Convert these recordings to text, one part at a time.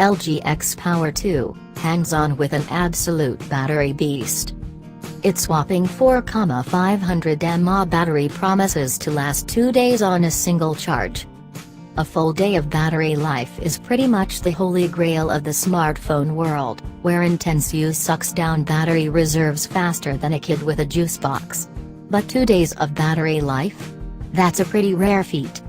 LG X Power 2, hands-on with an absolute battery beast. Its whopping 4,500 mAh battery promises to last 2 days on a single charge. A full day of battery life is pretty much the holy grail of the smartphone world, where intense use sucks down battery reserves faster than a kid with a juice box. But 2 days of battery life? That's a pretty rare feat.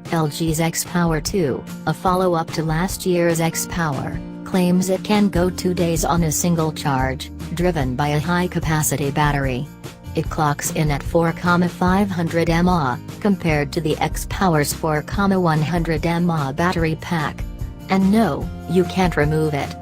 LG's X Power 2, a follow-up to last year's X Power, claims it can go 2 days on a single charge, driven by a high-capacity battery. It clocks in at 4,500 mAh, compared to the X Power's 4,100 mAh battery pack. And no, you can't remove it.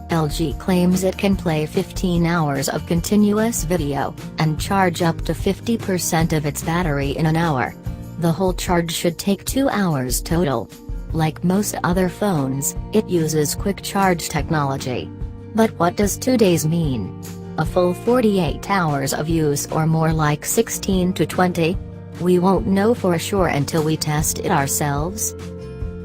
LG claims it can play 15 hours of continuous video, and charge up to 50% of its battery in an hour. The whole charge should take 2 hours total. Like most other phones, it uses quick charge technology. But what does 2 days mean? A full 48 hours of use, or more like 16 to 20? We won't know for sure until we test it ourselves.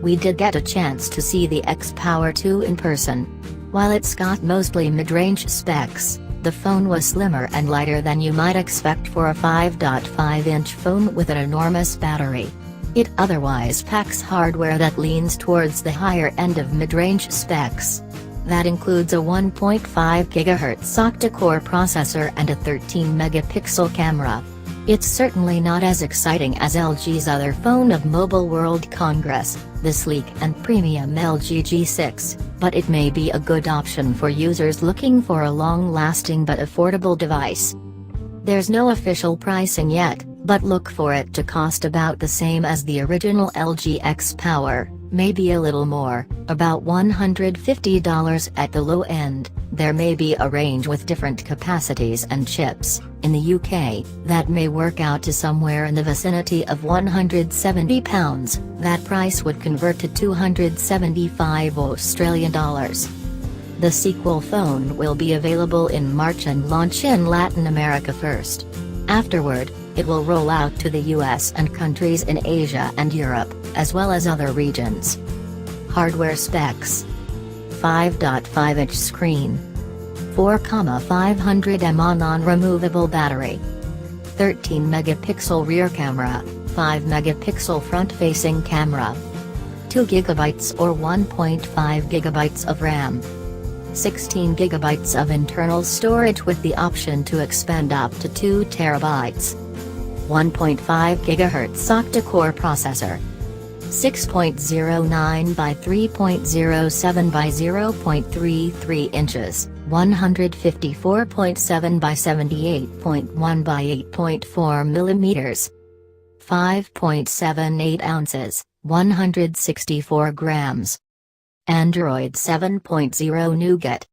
We did get a chance to see the X Power 2 in person. While it's got mostly mid-range specs, the phone was slimmer and lighter than you might expect for a 5.5-inch phone with an enormous battery. It otherwise packs hardware that leans towards the higher end of mid-range specs. That includes a 1.5 GHz octa-core processor and a 13-megapixel camera. It's certainly not as exciting as LG's other phone of Mobile World Congress, the sleek and premium LG G6, but it may be a good option for users looking for a long-lasting but affordable device. There's no official pricing yet, but look for it to cost about the same as the original LG X Power, maybe a little more, about $150 at the low end. There may be a range with different capacities and chips. In the UK, that may work out to somewhere in the vicinity of £170. That price would convert to $275 Australian dollars. The sequel phone will be available in March and launch in Latin America first. Afterward, it will roll out to the US and countries in Asia and Europe, as well as other regions. Hardware specs: 5.5-inch screen, 4,500 mAh non-removable battery, 13-megapixel rear camera, 5-megapixel front-facing camera, 2 GB or 1.5 GB of RAM, 16 GB of internal storage with the option to expand up to 2 TB, 1.5 GHz octa-core processor, 6.09 by 3.07 by 0.33 inches, 154.7 by 78.1 by 8.4 millimeters, 5.78 ounces, 164 grams. Android 7.0 Nougat.